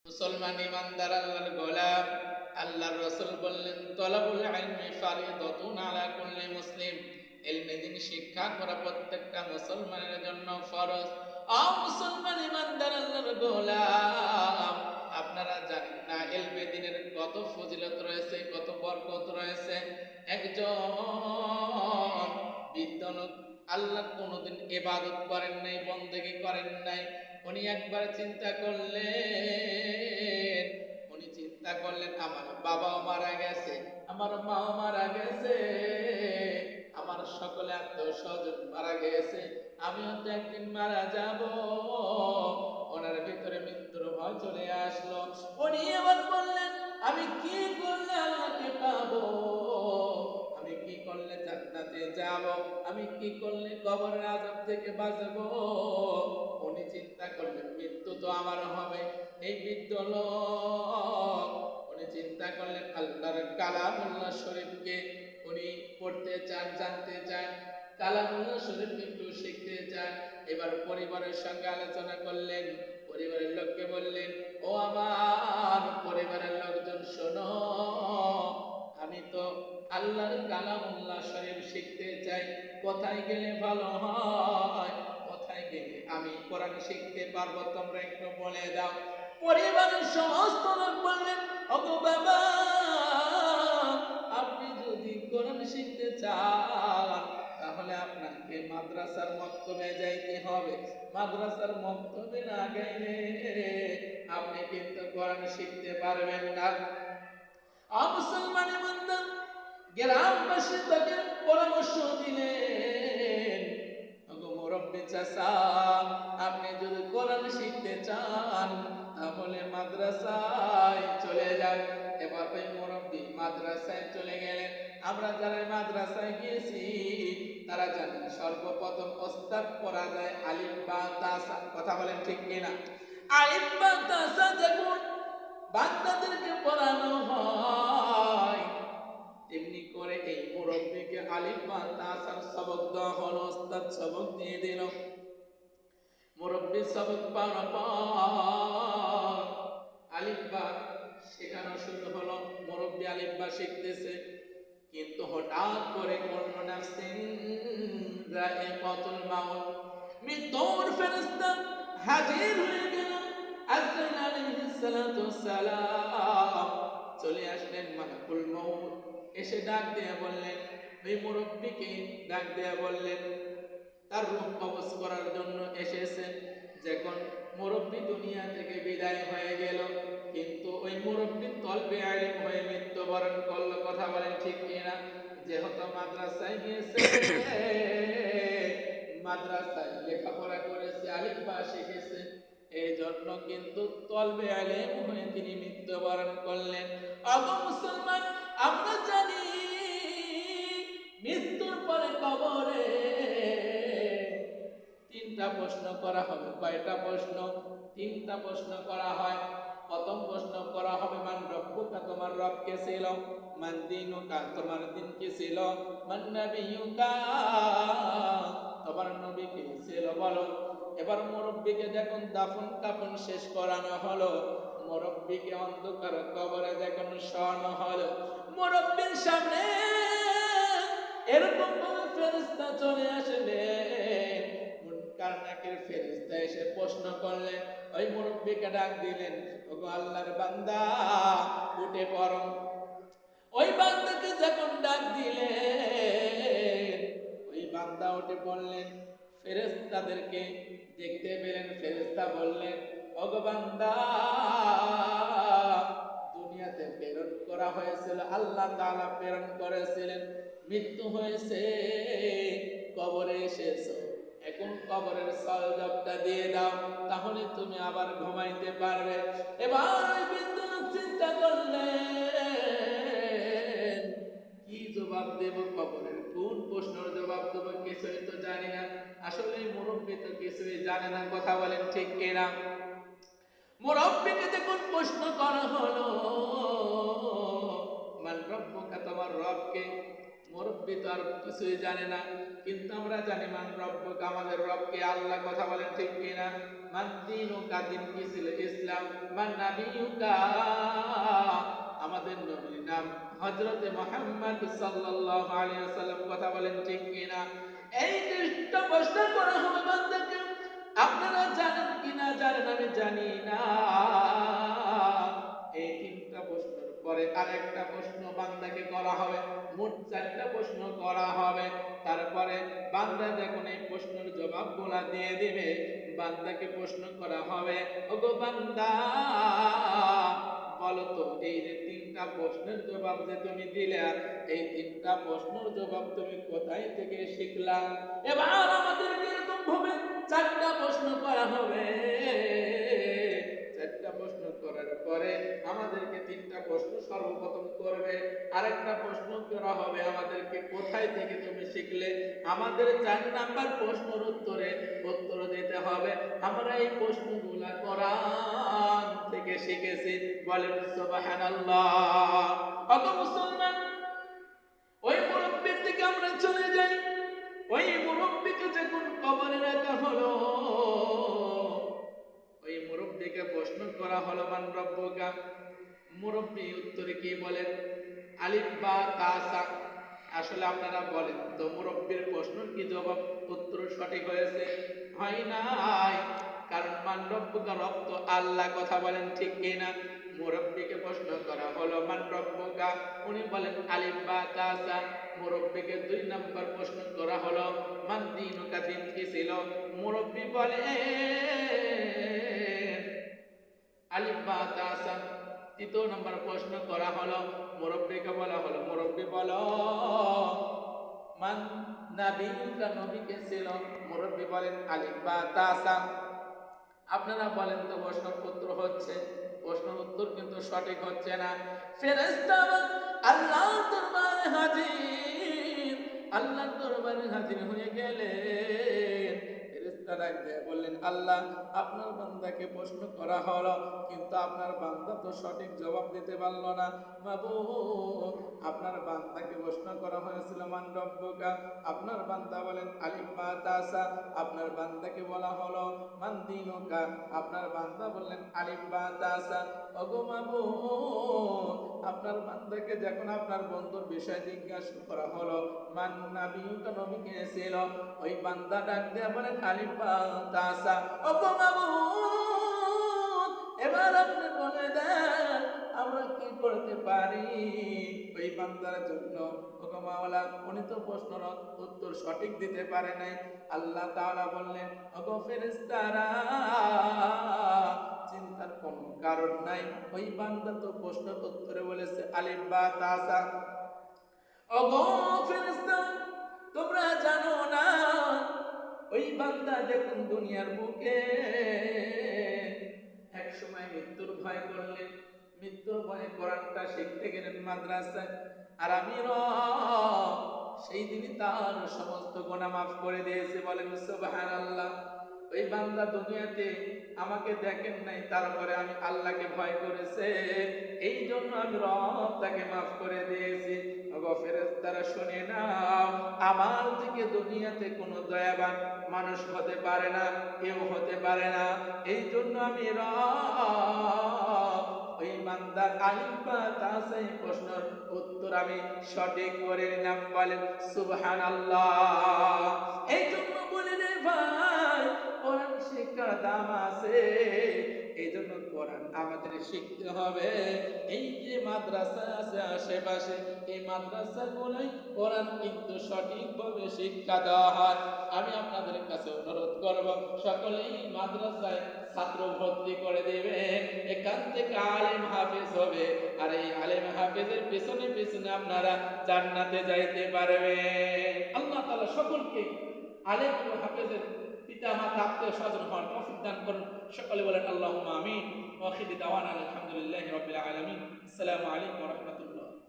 মুসলমান ইমানদার আল্লাহর গোলাম। আল্লাহর রাসূল বললেন, তলাবুল ইলমি ফারিদাতুন আলা কুল্লি মুসলিম। ইলমে দ্বীন শিক্ষা করা প্রত্যেকটা মুসলমানের জন্য ফরজ। মুসলমান ইমানদার আল্লাহর গোলাম, আপনারা জানেন না ইলমে দ্বীনের কত ফজিলত রয়েছে, কত বরকত রয়েছে। একজন বিদ্বান আল্লাহ কোনোদিন ইবাদত করেন নাই, বন্দেগী করেন নাই, উনি একবার চিন্তা করলেন, আমার বাবাও মারা গেছে, আমার মাও মারা গেছে, আমার সকলে আত্মীয় স্বজন মারা গেছে, আমিও তো একদিন মারা যাব। ওনার ভিতরে মৃত্যুর ভয় চলে আসলো। উনি এবার বললেন, আমি কি করলে আল্লাহকে পাবো, আমি কি করলে জান্নাতে যাব, আমি কি করলে কবরের আযাব থেকে বাঁচবো। উনি চিন্তা করলেন, মৃত্যু তো আমার হবে। এই বৃদ্ধ লোক উনি চিন্তা করলেন, আল্লাহর কালামুল্লাহ শরীফকে উনি পড়তে চান, জানতে চান, কালামুল্লাহ শরীফকে একটু শিখতে চান। এবার পরিবারের সঙ্গে আলোচনা করলেন, পরিবারের লোককে বললেন, ও আমার পরিবারের লোকজন শোনো, আমি তো আল্লাহর কালামুল্লাহ শরীফ শিখতে চাই, কোথায় গেলে ভালো হয়, কোথায় গেলে আমি কোরআন শিখতে পারবো, তোমরা একটু বলে দাও। পরিবারের সমস্ত লোক বললেন, ওগো বাবা, আপনি যদি কোরআন শিখতে চান তাহলে আপনাকে মাদ্রাসার মক্তবে যাইতে হবে। মাদ্রাসার মক্তবে না গেলে আপনি কিন্তু কোরআন শিখতে পারবেন না। মুসলমান ইমানদার গ্রামবাসী তাকে পরামর্শ দিলেন, ওগো মুরব্বি চাচা, আপনি যদি কোরআন শিখতে চান তাহলে মাদ্রাসায় চলে যান। এবার ওই মুরব্বি মাদ্রাসায় চলে গেলেন। আমরা যারা মাদ্রাসায় গিয়েছি তারা জানি সর্বপ্রথম ওস্তাদ পড়া যায় আলিফ বা তাসা। কথা বলেন ঠিক কিনা? আলিফ বা তাসা যখন বান্দাদেরকে পড়ানো হয়, তেমনি করে এই মুরব্বিকে আলিফ বা তাসার সবক দেওয়া হলো। ওস্তাদ সবক দিয়ে দিল। মুরব্বি সবক পাওয়ার পর আলিফ বা শেখানো শুরু হলো। মুরব্বি আলিফ বা শিখতেছে, কিন্তু হঠাৎ করে কুল্লু নাফসিন যায়িকাতুল মাউত, মৃত্যুর ফেরেশতা হাজির হয়ে গেল। আজরাইল আলাইহিস সালাতু ওয়াসসালাম চলে আসলেন, মালাকুল মউত এসে ডাক দিয়ে বললেন, ওই মুরব্বিকে ডাক দিয়ে বললেন, তার রূহ কবজ করার জন্য এসেছেন। যখন মুরব্বি দুনিয়া থেকে বিদায় হয়ে গেল, কিন্তু ওই মুরব্বি তলবে আলিম হয়ে মৃত্যুবরণ করলো। কথা বলেন ঠিক কিনা? যেহেতু মাদ্রাসায় গিয়েছে, মাদ্রাসায় লেখাপড়া করেছে, আলিফ বা শিখেছে, এই জন্য কিন্তু তলবে আলিম হয়ে তিনি মৃত্যুবরণ করলেন। আবু মুসলমান, আমরা জানি মৃত্যুর পরে কবরে তিনটা প্রশ্ন করা হবে। কয়টা প্রশ্ন? তিনটা প্রশ্ন করা হয়। প্রথম প্রশ্ন করা হবে, মান রব্বুকা, তোমার রব কে ছিল? মান দীনুকা, তোমার দিন কি ছিল? মান নবিয়ুকা, তোমার নবী কে ছিল বলো। এবার মুরব্বিকে যখন দাফন কাফন শেষ করানো হলো, মুরব্বিকে অন্ধকার কবরে যখন শোয়ানো হলো, মুরব্বির সামনে এরকম ভাবে ফেরেশতা চলে আসলেন। মুনকার নাকির ফেরেশতা এসে প্রশ্ন করলেন, ওই মুরব্বিকে ডাক দিলেন, ওগো আল্লাহর বান্দা, উঠে পড়ো। ওই বান্দাকে যখন ডাক দিলেন, ওই বান্দা উঠে পড়লেন। ফেরেশতাদেরকে দেখতে পেলেন। ফেরেশতা বললেন, ওগো বান্দা, দুনিয়াতে প্রেরণ করা হয়েছিল, আল্লাহ তাআলা প্রেরণ করেছিলেন, মৃত্যু হয়েছে, কবরে এসেছো, এখন কবরের সওয়াবটা দিয়ে দাও, তাহলে তুমি আবার ঘুমাইতে পারবে। এবার ওই বৃদ্ধ লোক চিন্তা করলেন, কি জবাব দেব, কবরের কোন প্রশ্নের জবাব দেব, কিছুই তো জানি না। আসলে মুরব্বি তো কিছুই জানে না। কথা বলেন ঠিক কিনা? মুরব্বিকে যখন প্রশ্ন করা হলো, মান রব্বুকা, তোমার রবকে, মুরব্বি তো আর কিছুই জানে না, কিন্তু আমরা জানি মান রব্বুকা, আমাদের রবকে আল্লাহ। কথা বলেন ঠিক কিনা? মান দীনুকা, দিন কি ছিল? ইসলাম। মান নাবিয়ুকা, আমাদের নবীর নাম হযরতে মুহাম্মদ সাল্লাল্লাহু আলাইহি ওয়াসাল্লাম। কথা বলেন ঠিক কিনা? এই তিনটা প্রশ্ন করা হবে বান্দাকে। আপনারা জানেন কিনা জানেন, আমি জানি না। এই তিনটা প্রশ্নের পরে আরেকটা প্রশ্ন বান্দাকে করা হবে। মোট 4টা প্রশ্ন করা হবে। তারপরে বান্দা যখন এই প্রশ্নের জবাবগুলা দিয়ে দিবে, বান্দাকে প্রশ্ন করা হবে, ওগো বান্দা বলো তো, এই যে 3টা প্রশ্নের জবাব যে তুমি দিলে, এই 3টা প্রশ্নের জবাব তুমি কোথায় থেকে শিখলা? এবার আমাদেরকে এরকম ভাবে 4টা প্রশ্ন করা হবে। 4টা প্রশ্ন করার পরে আমাদেরকে 3টা প্রশ্ন সর্বপ্রথম করবে। আরেকটা প্রশ্ন করা হবে আমাদেরকে, কোথায় থেকে তুমি শিখলে? আমাদের 4 নাম্বার প্রশ্নের উত্তর দিতে হবে আমরা এই প্রশ্নগুলা কোরআন থেকে শিখেছি। বলেন সুবহানাল্লাহ। অত মুসলমান, ওই মুরব্বির দিকে আমরা চলে যাই। ওই মুরব্বিকে যখন কবরে রাখা হলো, ওই মুরব্বিকে প্রশ্ন করা হলো, মান রব্বুকা। মুরব্বি উত্তরে কি বলেন? আলিফ বা তা সা। আসলে আপনারা বলেন তো, মুরব্বির প্রশ্ন কি জবাব উত্তর সঠিক হয়েছে? হয় নাই। কারণ মান রব্বুকা, রব তো আল্লাহ। কথা বলেন ঠিক কিনা? মুরব্বিকে প্রশ্ন করা হলো মান রব্বুকা, উনি বলেন আলিফ বা তা সা। মুরব্বিকে 2 নাম্বার প্রশ্ন করা হলো মান দীনুকা, দিন কি ছিল? মুরব্বি বলে আলিফ বা তা সা। 3 নম্বর প্রশ্ন করা হলো, মুরব্বিকে বলা হলো, মুরব্বি বলো মান নাবিয়ুকা, নবী কে ছিল? মুরব্বি বলেন আলিফ বা তা সা। আপনারা বলেন তো, প্রশ্নের উত্তর হচ্ছে? প্রশ্নের উত্তর কিন্তু সঠিক হচ্ছে না। ফেরেশতা আল্লাহর দরবারে হাজির, আল্লাহর দরবারে হাজির হয়ে গেলেন। ফেরেশতা ডাক দিয়ে বললেন, আল্লাহ, আপনার বান্দাকে প্রশ্ন করা হলো, কিন্তু আপনার বান্দা তো সঠিক জবাব দিতে পারলো না। মাবুদ, আপনার বান্দাকে প্রশ্ন করা হয়েছিল মান রব্বুকা, আপনার বান্দা বলেন আলিফ বা তা সা। আপনার বান্দাকে বলা হলো মান দীনুকা, আপনার বান্দা বললেন আলিফ বা তা সা। ওগো মাবুদ, আপনার বান্দাকে যখন আপনার বন্ধুর বিষয় জিজ্ঞাসা করা হলো, মান নাবিয়ুকা, নবী কে ছিল? ওই বান্দা ডাক দিয়ে বলেন আলিফ বা তা সা। ওগো মাবুদ, এবার আপনি বলে দেন আমরা কি করতে পারি ওই বান্দার জন্য? ওগো মাওলা, উনি তো প্রশ্নের উত্তর সঠিক দিতে পারে নাই। আল্লাহ তাআলা বললেন, ওগো ফেরেশতারা, চিন্তার কোনো কারণ নাই, ওই বান্দা তো প্রশ্নের উত্তরে বলেছে আলিফ বা তা সা। ওগো ফেরেশতা, তোমরা জানো না, ওই বান্দা যখন দুনিয়ার বুকে এক সময় মৃত্যুর ভয় করলেন, মৃত্যুর ভয়ে কোরআনটা শিখতে গেলেন মাদ্রাসায়, আর আমি সেই দিনই তার সমস্ত গুনাহ মাফ করে দিয়েছে। বলেন সুবহানাল্লাহ। ওই বান্দা দুনিয়াতে আমাকে দেখেন নাই, তারপরে আমি আল্লাহকে ভয় করেছে, এই জন্য আমি রব তাকে মাফ করে দিয়েছি। ওগো ফেরেশতারা, শুনে নাও, আমার থেকে দুনিয়াতে কোনো দয়াবান মানুষ হতে পারে না, কেউ হতে পারে না। এই জন্য আমি রব ওই বান্দার আলিফ বা তা সা প্রশ্নের উত্তর আমি সঠিক করে নিলাম। বলেন সুবহানাল্লাহ। এই জন্য বলে রে ভাই, কোরআন শিক্ষার দাম আছে। এই জন্য কোরআন আমাদের শিখতে হবে। এই যে মাদ্রাসা আছে আশেপাশে, এই মাদ্রাসাগুলোই কোরআন কিন্তু সঠিকভাবে শিক্ষা দেওয়া হয়। আমি আপনাদের কাছে অনুরোধ করব, সকলেই মাদ্রাসায় ছাত্র ভর্তি করে দেবেন। এখান থেকে আলেম হাফেজ হবে, আর এই আলেম হাফেজের পিছনে পিছনে আপনারা জান্নাতে যাইতে পারবেন। আল্লাহ তাআলা সকলকে আলেম ও হাফেজের পিতা মাতা আত্মীয় স্বজন হওয়ার তৌফিক দান করুন। সকলে বলেন আল্লাহুম্মা আমিন। ওয়া আখিরু দাওয়ানা আলহামদুলিল্লাহি রাব্বিল আলামিন। আসসালামু আলাইকুম ওয়া রাহমাতুল্লাহ।